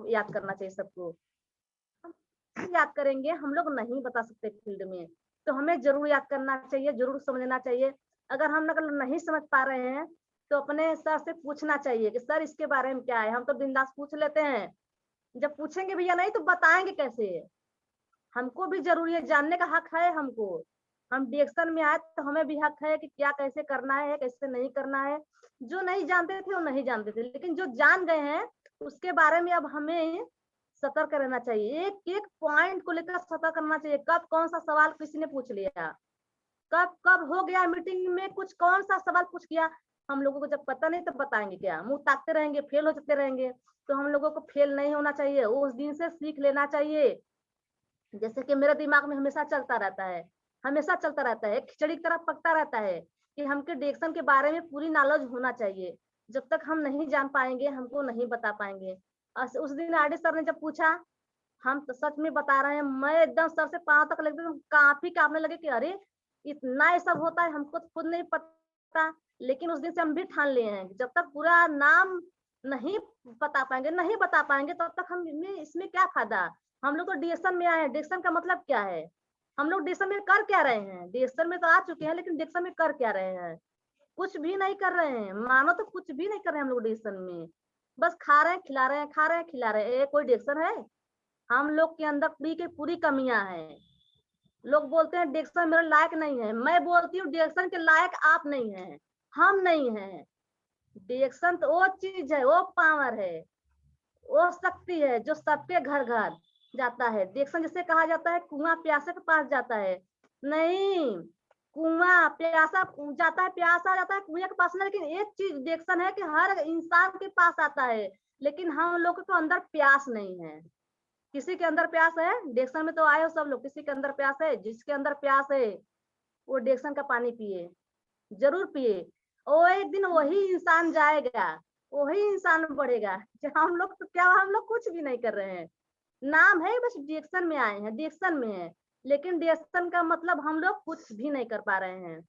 याद करना चाहिए सबको। हम याद करेंगे, हम लोग नहीं बता सकते फील्ड में, तो हमें जरूर याद करना चाहिए, जरूर समझना चाहिए। अगर नहीं समझ पा रहे हैं तो अपने सर से पूछना चाहिए कि सर इसके बारे में क्या है। हम तो बिंदास पूछ लेते हैं, जब पूछेंगे भैया नहीं तो बताएंगे कैसे। हमको भी जरूरी है, जानने का हक है हमको। हम डिएक्शन में आए तो हमें भी हक है कि क्या कैसे करना है, कैसे नहीं करना है। जो नहीं जानते थे वो नहीं जानते थे, लेकिन जो जान गए हैं उसके बारे में अब हमें सतर्क रहना चाहिए। एक एक पॉइंट को लेकर सतर्क रहना चाहिए। कब कौन सा सवाल किसी ने पूछ लिया, कब कब हो गया मीटिंग में कुछ कौन सा सवाल पूछ गया। हम लोगों को जब पता नहीं तो बताएंगे क्या, मुंह ताकते रहेंगे, फेल हो जाते रहेंगे। तो हम लोगों को फेल नहीं होना चाहिए, उस दिन से सीख लेना चाहिए। जैसे कि मेरे दिमाग में हमेशा चलता रहता है, हमेशा चलता रहता है, खिचड़ी की तरह पकता रहता है कि हमके डिएक्शन के बारे में पूरी नॉलेज होना चाहिए। जब तक हम नहीं जान पाएंगे हमको नहीं बता पाएंगे। उस दिन आरडी सर ने जब पूछा, हम तो सच में बता रहे हैं, मैं एकदम सर से पांव तक लगते काफी कांपने लगे कि अरे इतना ये सब होता है, हमको तो खुद नहीं पता। लेकिन उस दिन से हम भी ठान लिए हैं कि जब तक पूरा नाम नहीं नहीं बता पाएंगे तब तक हम इसमें क्या फायदा। हम लोग तो डिएक्शन में आए हैं, डिएक्शन का मतलब क्या है, हम लोग डिएक्शन में कर क्या रहे हैं। डिएक्शन में तो आ चुके हैं लेकिन डिएक्शन में कर क्या रहे हैं, कुछ भी नहीं कर रहे हैं। मानो तो कुछ भी नहीं कर रहे हैं हम लोग डिएक्शन में, बस खा रहे हैं खिला रहे हैं, खा रहे हैं खिला रहे हैं। ये कोई डिएक्शन है? हम लोग के अंदर पूरी की पूरी कमियां हैं। लोग बोलते हैं डिएक्शन मेरे लायक नहीं है, मैं बोलती हूँ डिएक्शन के लायक आप नहीं है, हम नहीं है। डिएक्शन तो वो चीज है, वो पावर है, वो शक्ति है जो सबके घर घर जाता है। डिएक्शन जिसे कहा जाता है कुआं प्यासे के पास जाता है, नहीं कुआं प्यासा जाता है, प्यासा जाता है कुएं के पास नहीं। लेकिन एक चीज डिएक्शन है कि हर इंसान के पास आता है, लेकिन हम लोग को अंदर प्यास नहीं है। किसी के अंदर प्यास है? डिएक्शन में तो आए हो सब लोग, किसी के अंदर प्यास है? जिसके अंदर प्यास है वो डिएक्शन का पानी पिए, जरूर पिए। और एक दिन वही इंसान जाएगा, वही इंसान बढ़ेगा। हम लोग तो क्या, हम लोग कुछ भी नहीं कर रहे हैं, नाम है बस डिएक्शन में आए हैं, डिएक्शन में है। लेकिन डिएक्शन का मतलब हम लोग कुछ भी नहीं कर पा रहे हैं।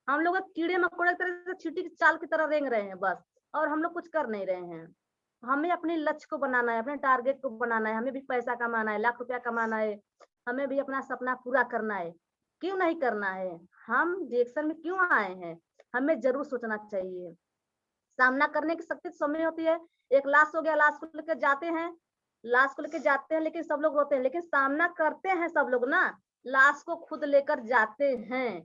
हम लोग कीड़े मकोड़े की तरह चींटी की चाल की तरह रेंग रहे हैं बस, और हम लोग कुछ कर नहीं रहे हैं। हमें अपने लक्ष्य को बनाना है, अपने टारगेट को बनाना है। हमें भी पैसा कमाना है, लाख रुपया कमाना है, हमें भी अपना सपना पूरा करना है। क्यों नहीं करना है? हम डिएक्शन में क्यों आए हैं, हमें जरूर सोचना चाहिए। सामना करने की शक्ति तो समय होती है। एक लाश हो गया, लाश को लेकर जाते हैं, लाश को लेकर जाते हैं, लेकिन सब लोग रोते हैं, लेकिन सामना करते हैं सब लोग ना। लाश को खुद लेकर जाते हैं,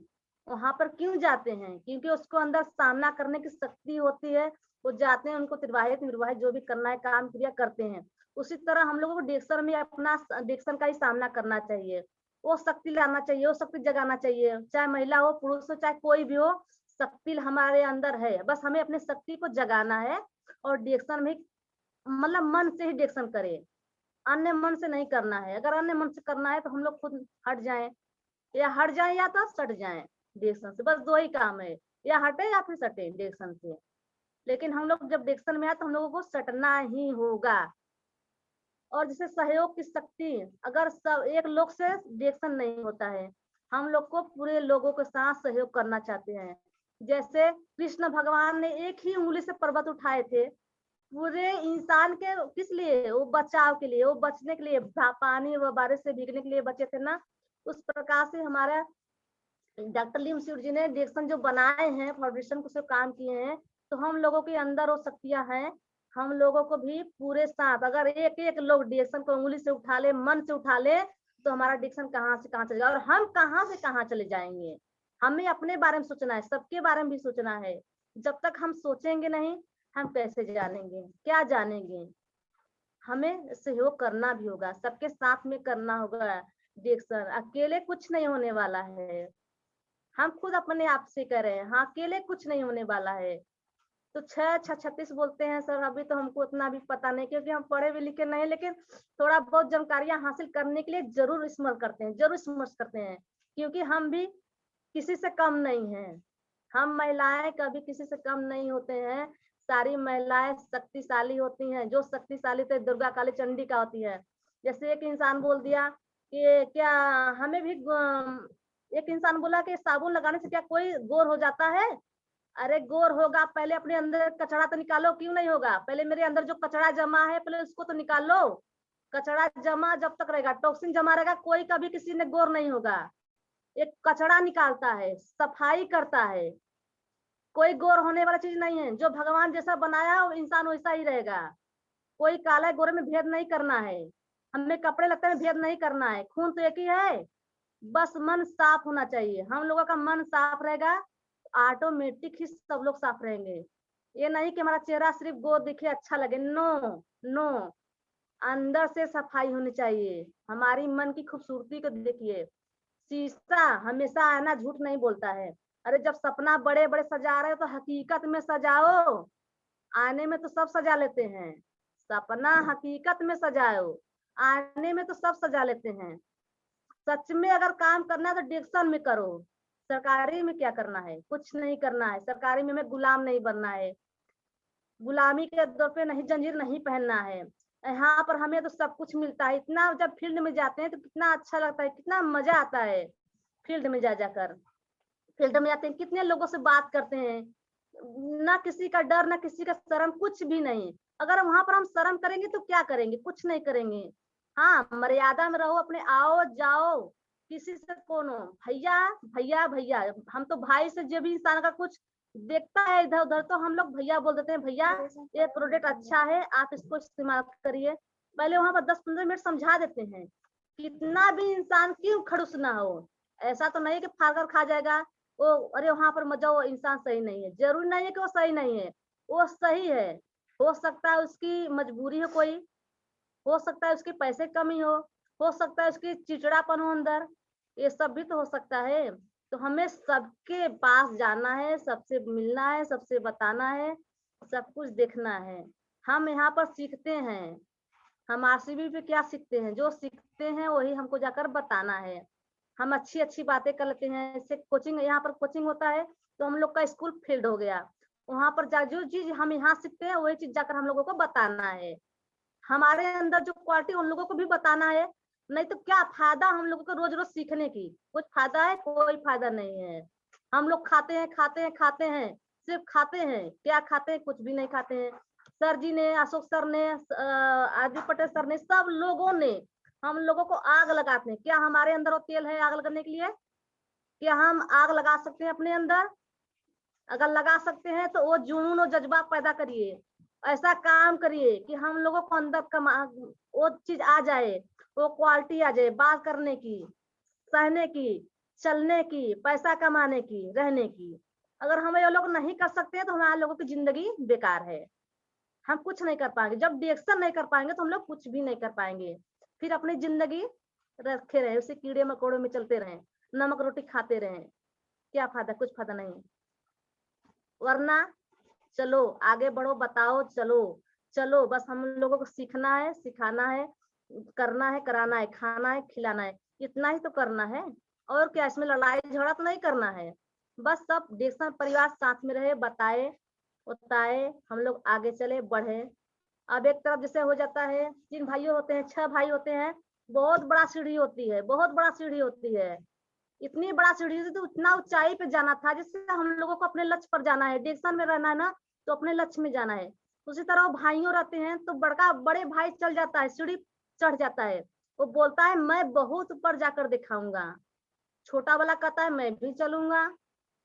वहां पर क्यों जाते हैं? क्योंकि उसको अंदर सामना करने की शक्ति होती है। वो जाते हैं, उनको निर्वाहित निर्वाहित जो भी करना है काम क्रिया करते हैं। उसी तरह हम लोगों को डिएक्शन में अपना डिएक्शन का ही सामना करना चाहिए। वो शक्ति लाना चाहिए, वो शक्ति जगाना चाहिए, चाहे महिला हो पुरुष हो चाहे कोई भी हो, शक्ति हमारे अंदर है। बस हमें अपने शक्ति को जगाना है और डिएक्शन में मतलब मन से ही डिएक्शन करें, अन्य मन से नहीं करना है। अगर अन्य मन से करना है तो हम लोग खुद हट जाएं, या हट जाएं या तो सट जाएं डिएक्शन से। बस दो ही काम है, या हटे या फिर सटे डिएक्शन से। लेकिन हम लोग जब डिएक्शन में आए तो हम लोगों को सटना ही होगा। और जैसे सहयोग की शक्ति, अगर सब एक लोग से डिएक्शन नहीं होता है, हम लोग को पूरे लोगों के साथ सहयोग करना चाहते हैं। जैसे कृष्ण भगवान ने एक ही उंगली से पर्वत उठाए थे, पूरे इंसान के किस लिए? वो बचाव के लिए, वो बचने के लिए, पानी व बारिश से भीगने के लिए बचे थे ना। उस प्रकार से हमारा डॉक्टर लीम सिर जी ने डिएक्शन जो बनाए हैं, फाउंडेशन को जो काम किए हैं, तो हम लोगों के अंदर वो शक्तियां हैं। हम लोगों को भी पूरे साथ अगर एक एक लोग डिएक्शन को उंगली से उठा ले, मन से उठा ले, तो हमारा डिएक्शन कहाँ से कहाँ चले जाएगा और हम कहाँ से कहाँ चले जाएंगे। हमें अपने बारे में सोचना है, सबके बारे में भी सोचना है। जब तक हम सोचेंगे नहीं, हम कैसे जानेंगे, क्या जानेंगे। हमें सहयोग करना भी होगा, सबके साथ में करना होगा डिएक्शन। अकेले कुछ नहीं होने वाला है, हम खुद अपने आप से कह रहे हैं। हाँ, अकेले कुछ नहीं होने वाला है। तो 6 6 36 बोलते हैं सर, अभी तो हमको उतना भी पता नहीं क्योंकि हम पढ़े भी लिखे नहीं, लेकिन थोड़ा बहुत जानकारियां हासिल करने के लिए जरूर स्मरण करते हैं, जरूर स्मरण करते हैं। क्योंकि हम भी किसी से कम नहीं हैं, हम महिलाएं कभी किसी से कम नहीं होते हैं। सारी महिलाएं शक्तिशाली होती हैं, जो शक्तिशाली तो दुर्गा काली चंडी का होती है। जैसे एक इंसान बोल दिया कि क्या हमें भी एक इंसान बोला कि साबुन लगाने से क्या कोई गोर हो जाता है? अरे गोर होगा, पहले अपने अंदर कचरा तो निकालो। क्यों नहीं होगा? पहले मेरे अंदर जो कचरा जमा है पहले उसको तो निकालो। कचरा जमा जब तक रहेगा, टॉक्सिन जमा रहेगा, कोई कभी किसी ने गौर नहीं होगा। एक कचरा निकालता है, सफाई करता है, कोई गौर होने वाला चीज नहीं है। जो भगवान जैसा बनाया है वो इंसान वैसा ही रहेगा। कोई काला गोरे में भेद नहीं करना है, हमें कपड़े लगते में भेद नहीं करना है, खून तो एक ही है। बस मन साफ होना चाहिए। हम लोगों का मन साफ रहेगा, ऑटोमेटिक ही सब लोग साफ रहेंगे। ये नहीं कि हमारा चेहरा सिर्फ गोर दिखे, अच्छा लगे, नो नो, अंदर से सफाई होनी चाहिए। हमारी मन की खूबसूरती को देखिए, शीशा हमेशा आना झूठ नहीं बोलता है। अरे जब सपना बड़े बड़े सजा रहे हो तो हकीकत में सजाओ। आने में तो सब सजा लेते हैं, सपना हकीकत में सजाओ, आने में तो सब सजा लेते हैं। सच में अगर काम करना है तो डिक्शन में करो। सरकारी में क्या करना है, कुछ नहीं करना है। सरकारी में हमें गुलाम नहीं बनना है, गुलामी के दौर पे नहीं, जंजीर नहीं पहनना है। यहाँ पर हमें तो सब कुछ मिलता है। इतना जब फील्ड में जाते हैं तो कितना अच्छा लगता है, कितना मजा आता है फील्ड में जा जाकर। फील्ड में जाते हैं, कितने लोगों से बात करते हैं, ना किसी का डर ना किसी का शर्म, कुछ भी नहीं। अगर वहां पर हम शर्म करेंगे तो क्या करेंगे, कुछ नहीं करेंगे। हाँ, मर्यादा में रहो अपने, आओ जाओ, किसी से कौन हो, भैया भैया भैया। हम तो भाई से जो भी इंसान का कुछ देखता है इधर उधर तो हम लोग भैया बोल देते हैं, भैया ये प्रोडक्ट अच्छा है, आप इसको इस्तेमाल करिए। पहले वहां पर 10-15 मिनट समझा देते हैं। कितना भी इंसान क्यों खड़ूस ना हो, ऐसा तो नहीं कि फाड़ कर खा जाएगा। वो अरे वहां पर मत जाओ, वो इंसान सही नहीं है, जरूरी नहीं है कि वो सही नहीं है, वो सही है। हो सकता है उसकी मजबूरी हो कोई, हो सकता है उसके पैसे कमी हो सकता है उसकी चिड़चिड़ापन हो अंदर, ये सब भी तो हो सकता है। तो हमें सबके पास जाना है, सबसे मिलना है, सबसे बताना है, सब कुछ देखना है। हम यहाँ पर सीखते हैं, हम आरसीबी पे क्या सीखते हैं, जो सीखते हैं वही हमको जाकर बताना है। हम अच्छी अच्छी बातें कर लेते हैं। जैसे कोचिंग, यहाँ पर कोचिंग होता है तो हम लोग का स्कूल फील्ड हो गया, वहां पर जा जो चीज हम यहाँ सीखते हैं वही चीज जाकर हम लोगों को बताना है। हमारे अंदर जो क्वालिटी उन लोगों को भी बताना है। नहीं तो क्या फायदा हम लोगों को रोज रोज सीखने की, कुछ फायदा है, कोई फायदा नहीं है। हम लोग खाते हैं खाते हैं खाते हैं, सिर्फ खाते हैं, क्या खाते हैं, कुछ भी नहीं खाते हैं। सर जी ने, अशोक सर ने, आरडी पटेल सर ने, सब लोगों ने हम लोगों को आग लगाते हैं। क्या हमारे अंदर वो तेल है आग लगाने के लिए? क्या हम आग लगा सकते हैं अपने अंदर? अगर लगा सकते हैं तो वो जुनून और जज्बा पैदा करिए, ऐसा काम करिए कि हम लोगों को अंदर वो चीज आ जाए, वो क्वालिटी आ जाए, बात करने की, सहने की, चलने की, पैसा कमाने की, रहने की। अगर हम ये लोग नहीं कर सकते हैं तो हमारे लोगों की जिंदगी बेकार है। हम कुछ नहीं कर पाएंगे, जब डिएक्शन नहीं कर पाएंगे तो हम लोग कुछ भी नहीं कर पाएंगे। फिर अपनी जिंदगी रखे रहे, उसे कीड़े मकोड़ों में चलते रहे, नमक रोटी खाते रहे, क्या फायदा, कुछ फायदा नहीं। वरना चलो आगे बढ़ो, बताओ, चलो चलो, बस हम लोगों को सीखना है, सिखाना है, करना है, कराना है, खाना है, खिलाना है, इतना ही तो करना है। और क्या, इसमें लड़ाई झगड़ा तो नहीं करना है। बस सब देश परिवार साथ में रहे, बताए बताए, हम लोग आगे चले बढ़े। अब एक तरफ जैसे हो जाता है, 3 भाई होते हैं, 6 भाई होते हैं, बहुत बड़ा सीढ़ी होती है, बहुत बड़ा सीढ़ी होती है। इतनी बड़ा सीढ़ी थी तो उतना ऊंचाई पे जाना था, जिससे हम लोगों को अपने लक्ष्य पर जाना है, डिरेक्शन में रहना है ना, तो अपने लक्ष्य में जाना है। उसी तरह वो भाइयों रहते हैं तो बड़का बड़े भाई चल जाता है, सीढ़ी चढ़ जाता है, वो बोलता है मैं बहुत ऊपर जाकर दिखाऊंगा। छोटा वाला कहता है मैं भी चलूंगा।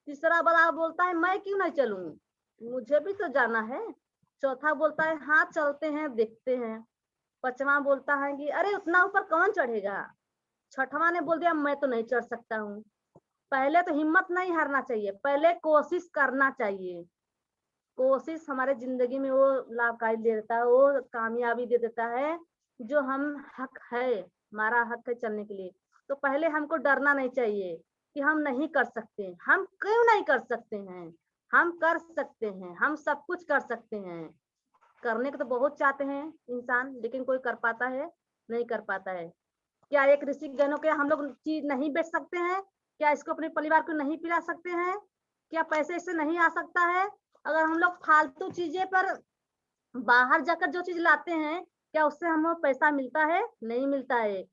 तीसरा वाला बोलता है मैं क्यों नहीं चलूं, मुझे भी तो जाना है। चौथा बोलता है हाँ चलते हैं देखते हैं। पांचवा बोलता है कि अरे उतना ऊपर कौन चढ़ेगा। छठवां ने बोल दिया मैं तो नहीं चढ़ सकता हूँ। पहले तो हिम्मत नहीं हारना चाहिए, पहले कोशिश करना चाहिए। कोशिश हमारे जिंदगी में वो लाभकारी दे देता है, वो कामयाबी दे देता है, जो हम हक है, हमारा हक है चलने के लिए। तो पहले हमको डरना नहीं चाहिए कि हम नहीं कर सकते। हम क्यों नहीं कर सकते हैं, हम कर सकते हैं, हम सब कुछ कर सकते हैं। करने को तो बहुत चाहते हैं इंसान, लेकिन कोई कर पाता है, नहीं कर पाता है। क्या एक ऋषि गणों के हम लोग चीज नहीं बेच सकते हैं? क्या इसको अपने परिवार को नहीं पिला सकते हैं? क्या पैसे इससे नहीं आ सकता है? अगर हम लोग फालतू चीजें पर बाहर जाकर जो चीज लाते हैं, क्या उससे हमें पैसा मिलता है? नहीं मिलता है।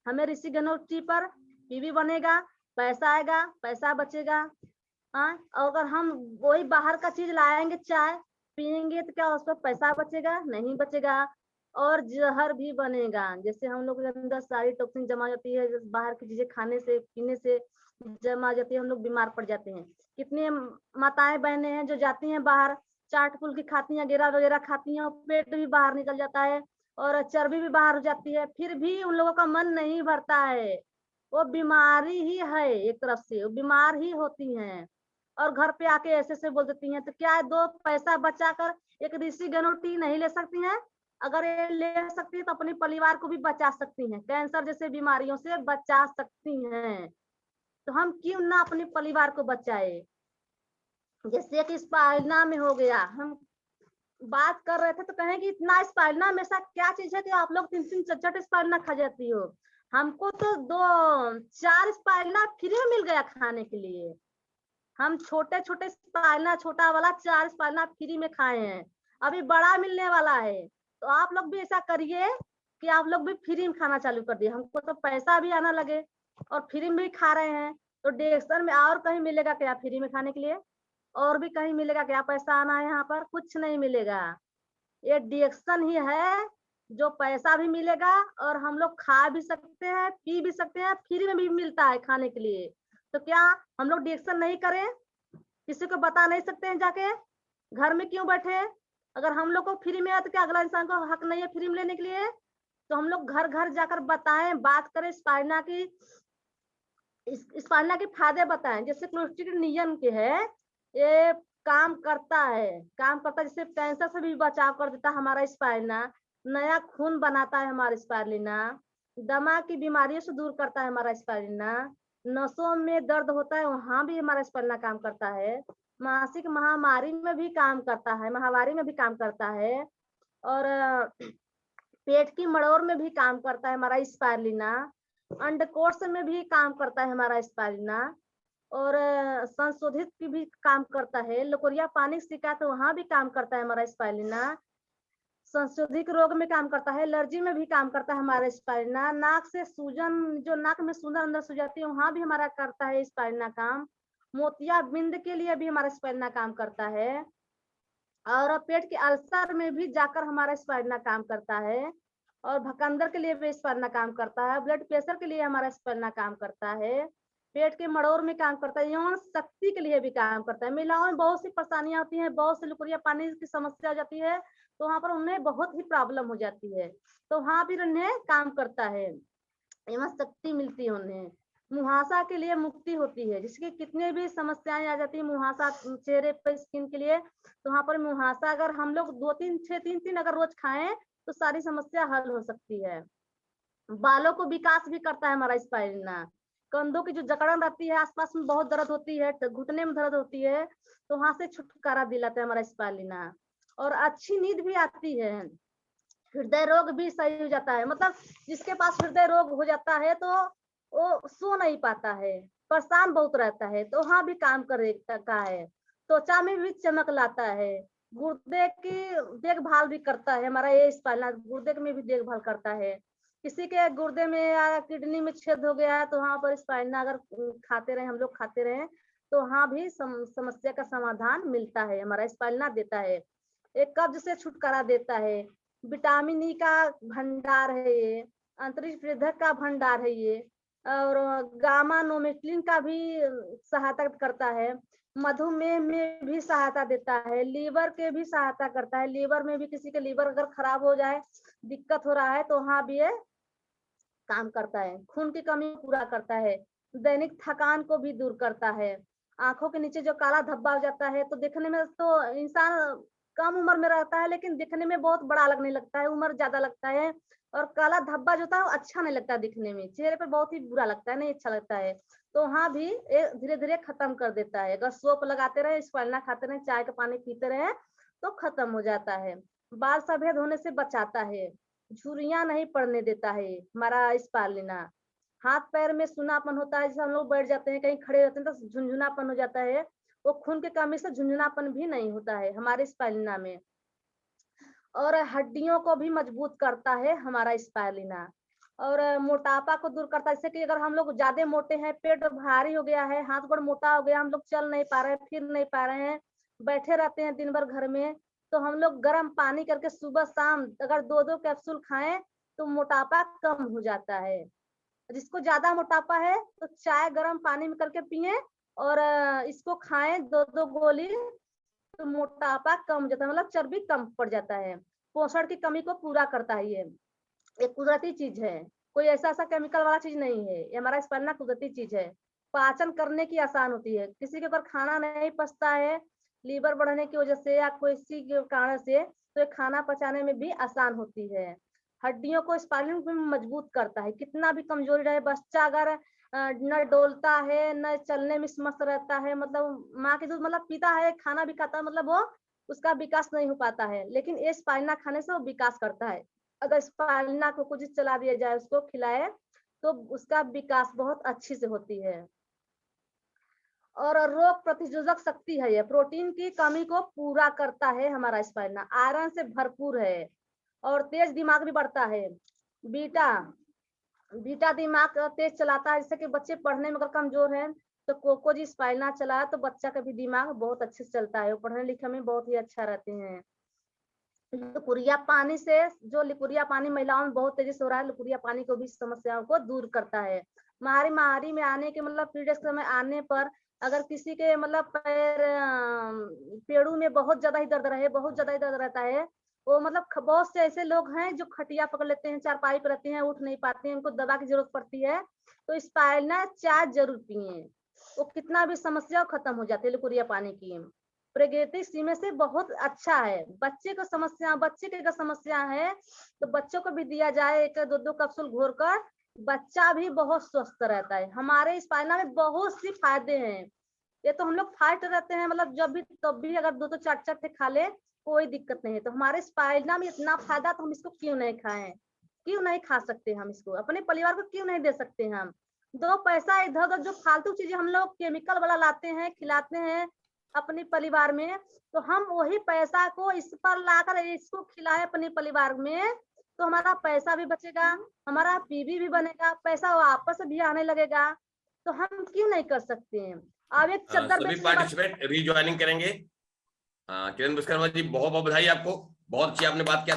हमें ऋषि गणों पर बीवी बनेगा, पैसा आएगा, पैसा बचेगा। हाँ, और अगर हम वही बाहर का चीज लाएंगे, चाय पियेंगे, तो क्या उस पर पैसा बचेगा? नहीं बचेगा। और जहर भी बनेगा। जैसे हम लोग के अंदर सारी टॉक्सिन जमा जाती है, जैसे बाहर की चीजें खाने से पीने से जमा जाती है, हम लोग बीमार पड़ जाते हैं। कितनी माताएं बहनें हैं जो जाती हैं बाहर, चाट फुल्की खाती हैं, गेरा वगैरह खाती हैं, और पेट भी बाहर निकल जाता है और चर्बी भी बाहर हो जाती है, फिर भी उन लोगों का मन नहीं भरता है। वो बीमारी ही है, एक तरफ से वो बीमार ही होती हैं। और घर पे आके ऐसे से बोल देती हैं, तो क्या है, दो पैसा बचा कर एक ऋषि गनोटी नहीं ले सकती हैं? अगर ये ले सकती है तो अपने परिवार को भी बचा सकती हैं, कैंसर जैसे बीमारियों से बचा सकती हैं। तो हम क्यों ना अपने परिवार को बचाए? जैसे कि स्पाइरना में हो गया, हम बात कर रहे थे तो कहें कि इतना स्पाइरना में ऐसा क्या चीज है कि आप लोग 3-3 चट स्पाइरना खा जाती हो? हमको तो 2-4 स्पाइरना फ्री में मिल गया खाने के लिए। हम छोटे छोटे स्पाइरना, छोटा वाला 4 स्पाइरना फ्री में खाए हैं, अभी बड़ा मिलने वाला है। तो आप लोग भी ऐसा करिए कि आप लोग भी फ्री में खाना चालू कर दिए, हमको तो पैसा भी आना लगे और फ्री में भी खा रहे हैं। तो डेक्सन में और कहीं मिलेगा क्या फ्री में खाने के लिए? और भी कहीं मिलेगा क्या पैसा आना है? यहाँ पर कुछ नहीं मिलेगा। ये डिएक्शन ही है जो पैसा भी मिलेगा और हम लोग खा भी सकते हैं, पी भी सकते हैं, फ्री में भी मिलता है खाने के लिए। तो क्या हम लोग डिएक्शन नहीं करें? किसी को बता नहीं सकते हैं जाके? घर में क्यों बैठे? अगर हम लोग को फ्री में है तो क्या अगला इंसान को हक नहीं है फ्री में लेने के लिए? तो हम लोग घर घर जाकर बताएं, बात करें स्पाइरना की, स्पाइरना के फायदे बताएं। जैसे क्लोस्ट्रिडियम के है, ये काम करता है, काम करता है, जैसे कैंसर से भी बचाव कर देता है हमारा स्पाइरना, नया खून बनाता है हमारा स्पाइरलिना, दिमाग की बीमारियों से दूर करता है हमारा स्पाइरलिना, नसों में दर्द होता है वहां भी हमारा स्पाइरलिना काम करता है, मासिक महामारी में भी काम करता है, महामारी में भी काम करता है, और पेट की मड़ोर में भी काम करता है हमारा स्पाइरलिना, अंडकोश में भी काम करता है हमारा स्पाइरलिना, और संशोधित की भी काम करता है, लकोरिया पानी की शिकायत है वहां भी काम करता है हमारा स्पाइरलिना, संशोधित रोग में काम करता है, एलर्जी में भी काम करता है हमारा स्पाइरलिना, नाक से सूजन, जो नाक में सूजन अंदर सो जाती है वहां भी हमारा करता है स्पाइरलिना काम, मोतियाबिंद के लिए भी हमारा स्पाइरलिना काम करता है, और पेट के अल्सर में भी जाकर हमारा स्पाइरलिना काम करता है, और भकंदर के लिए भी स्पाइरलिना काम करता है, ब्लड प्रेशर के लिए हमारा स्पाइरलिना काम करता है, पेट के मड़ोर में काम करता है, यौन शक्ति के लिए भी काम करता है। महिलाओं में बहुत सी परेशानियां होती हैं, बहुत सी लुकुरिया पानी की समस्या हो जाती है, तो वहां पर उन्हें बहुत ही प्रॉब्लम हो जाती है, तो वहां भी उन्हें काम करता है, एवं शक्ति मिलती है उन्हें। मुहासा के लिए मुक्ति होती है, जिसकी कितने भी समस्याएं आ जाती है मुहासा चेहरे पर, स्किन के लिए, तो वहां पर मुहासा अगर हम लोग 2-3 6 3 अगर रोज खाएं तो सारी समस्या हल हो सकती है। बालों को विकास भी करता है हमारा स्पाइरलिना, कंधों की जो जकड़न रहती है, आसपास में बहुत दर्द होती है, घुटने में दर्द होती है, तो वहां से छुटकारा दिलाता है हमारा स्पाइरलिना, और अच्छी नींद भी आती है, हृदय रोग भी सही हो जाता है। मतलब जिसके पास हृदय रोग हो जाता है तो वो सो नहीं पाता है, परेशान बहुत रहता है, तो वहां भी काम करता है, त्वचा में भी चमक लाता है, गुर्दे की देखभाल भी करता है हमारा ये स्पाइरलिना, गुर्दे में भी देखभाल करता है। किसी के गुर्दे में या किडनी में छेद हो गया है तो वहां पर स्पाइरलिना अगर खाते रहे, हम लोग खाते रहे, तो वहां भी समस्या का समाधान मिलता है, हमारा स्पाइरलिना देता है। एक कब्ज से छुटकारा देता है, विटामिन ई का भंडार है ये, अंतरिक्ष वृद्धक का भंडार है ये, और गामा नोमेक्लिन का भी सहायता करता है, मधुमेह में भी सहायता देता है, लीवर के भी सहायता करता है, लीवर में भी किसी के लीवर अगर खराब हो जाए, दिक्कत हो रहा है, तो वहां भी ये काम करता है, खून की कमी पूरा करता है, दैनिक थकान को भी दूर करता है, आंखों के नीचे जो काला धब्बा हो जाता है, तो देखने में तो इंसान कम उम्र में रहता है लेकिन दिखने में बहुत बड़ा लगने लगता है, उम्र ज्यादा लगता है, और काला धब्बा जो होता है वो अच्छा नहीं लगता दिखने में, चेहरे पर बहुत ही बुरा लगता है, नहीं अच्छा लगता है, तो वहां भी धीरे धीरे खत्म कर देता है। अगर सोप लगाते रहे, स्पाइरलिना खाते रहे, चाय का पानी पीते रहे, तो खत्म हो जाता है। बाल सफेद होने से बचाता है, झुर्रियां नहीं पड़ने देता है हमारा स्पाइरलिना, हाथ पैर में सूनापन होता है, जैसे हम लोग बैठ जाते हैं कहीं खड़े रहते हैं तो झुंझुनापन हो जाता है, वो खून की कमी से झुंझुनापन भी नहीं होता है हमारे स्पाइरलिना में, और हड्डियों को भी मजबूत करता है हमारा स्पाइरलिना, और मोटापा को दूर करता है, जैसे कि अगर हम लोग ज्यादा मोटे हैं, पेट भारी हो गया है, हाथ गोड़ मोटा हो गया, हम लोग चल नहीं पा रहे हैं, फिर नहीं पा रहे हैं, बैठे रहते हैं दिन भर घर में, तो हम लोग गर्म पानी करके सुबह शाम अगर 2-2 कैप्सूल खाएं तो मोटापा कम हो जाता है। जिसको ज्यादा मोटापा है तो चाय गर्म पानी में करके पिए और इसको खाएं 2-2 गोली, तो मोटापा कम हो जाता है, मतलब चर्बी कम पड़ जाता है। पोषण की कमी को पूरा करता है ये। एक कुदरती चीज है, कोई ऐसा केमिकल वाला चीज नहीं है, ये हमारा स्पाइरुलिना कुदरती चीज है। पाचन करने की आसान होती है, किसी के ऊपर खाना नहीं पचता है लीवर बढ़ने की वजह से या कोई इसी के कारण से, तो ये खाना पचाने में भी आसान होती है। हड्डियों को स्पाइरुलिना मजबूत करता है, कितना भी कमजोरी रहे बच्चा अगर न डोलता है न चलने में समर्थ रहता है, मतलब माँ के दूध मतलब पीता है, खाना भी खाता है, मतलब वो उसका विकास नहीं हो पाता है, लेकिन ये स्पाइरुलिना खाने से वो विकास करता है। अगर स्पाइरुलिना को कुछ चला दिया जाए, उसको खिलाए, तो उसका विकास बहुत अच्छी से होती है। और रोग प्रतिरोधक शक्ति है, ये प्रोटीन की कमी को पूरा करता है हमारा स्पाइरुलिना, आयरन से भरपूर है और तेज दिमाग भी बढ़ता है। बीटा दिमाग तेज चलाता है, जैसे कि बच्चे पढ़ने में अगर कमजोर हैं तो कोकोजी स्पाइरुलिना चलाए तो बच्चा का भी दिमाग बहुत अच्छे से चलता है, वो पढ़ने लिखने में बहुत ही अच्छा रहते हैं। लुकुरिया पानी से, जो लुकुरिया पानी महिलाओं में बहुत तेजी से हो रहा है, लुकुरिया पानी को भी समस्याओं को दूर करता है। महारी में आने के मतलब पीरियड्स के समय आने पर अगर किसी के मतलब पेड़ों में बहुत ज्यादा ही दर्द रहे, बहुत ज्यादा ही दर्द रहता है, वो मतलब बहुत से ऐसे लोग हैं जो खटिया पकड़ लेते हैं, चारपाई पर रहते हैं, उठ नहीं पाते हैं, उनको दवा की जरूरत पड़ती है, तो स्पाइरुलिना चाय जरूर पिए, वो कितना भी समस्या खत्म हो जाती है लुकुरिया पानी की। प्राकृतिक सीमे से बहुत अच्छा है। बच्चे के अगर समस्या है तो बच्चों को भी दिया जाए, 1-2 कैप्सूल घोर कर, बच्चा भी बहुत स्वस्थ रहता है। हमारे स्पाइरुलिना में बहुत सी फायदे हैं, ये तो हम लोग फाइट रहते हैं, मतलब जब भी तब भी अगर 2-2 4-4 खा ले कोई दिक्कत नहीं है। तो हमारे स्पाइरुलिना में इतना फायदा, तो हम इसको क्यों नहीं खाएं, क्यों नहीं खा सकते हम इसको, अपने परिवार को क्यों नहीं दे सकते हम। 2 पैसा इधर उधर जो फालतू चीजें हम लोग केमिकल वाला लाते हैं खिलाते हैं अपने परिवार में, तो हम वही पैसा को इस पर लाकर इसको खिलाए अपने परिवार में, तो हमारा पैसा भी बचेगा, हमारा पीवी भी बनेगा, पैसा वापस भी आने लगेगा, तो हम क्यों नहीं कर सकते हैं। अब एक चद्दर सभी बेचने वाला पार्टिसिपेंट रीज्वाइनिंग करेंगे। किरण विश्वकर्मा जी, बहुत बहुत बधाई आपको, बहुत अच्छी आपने बात किया।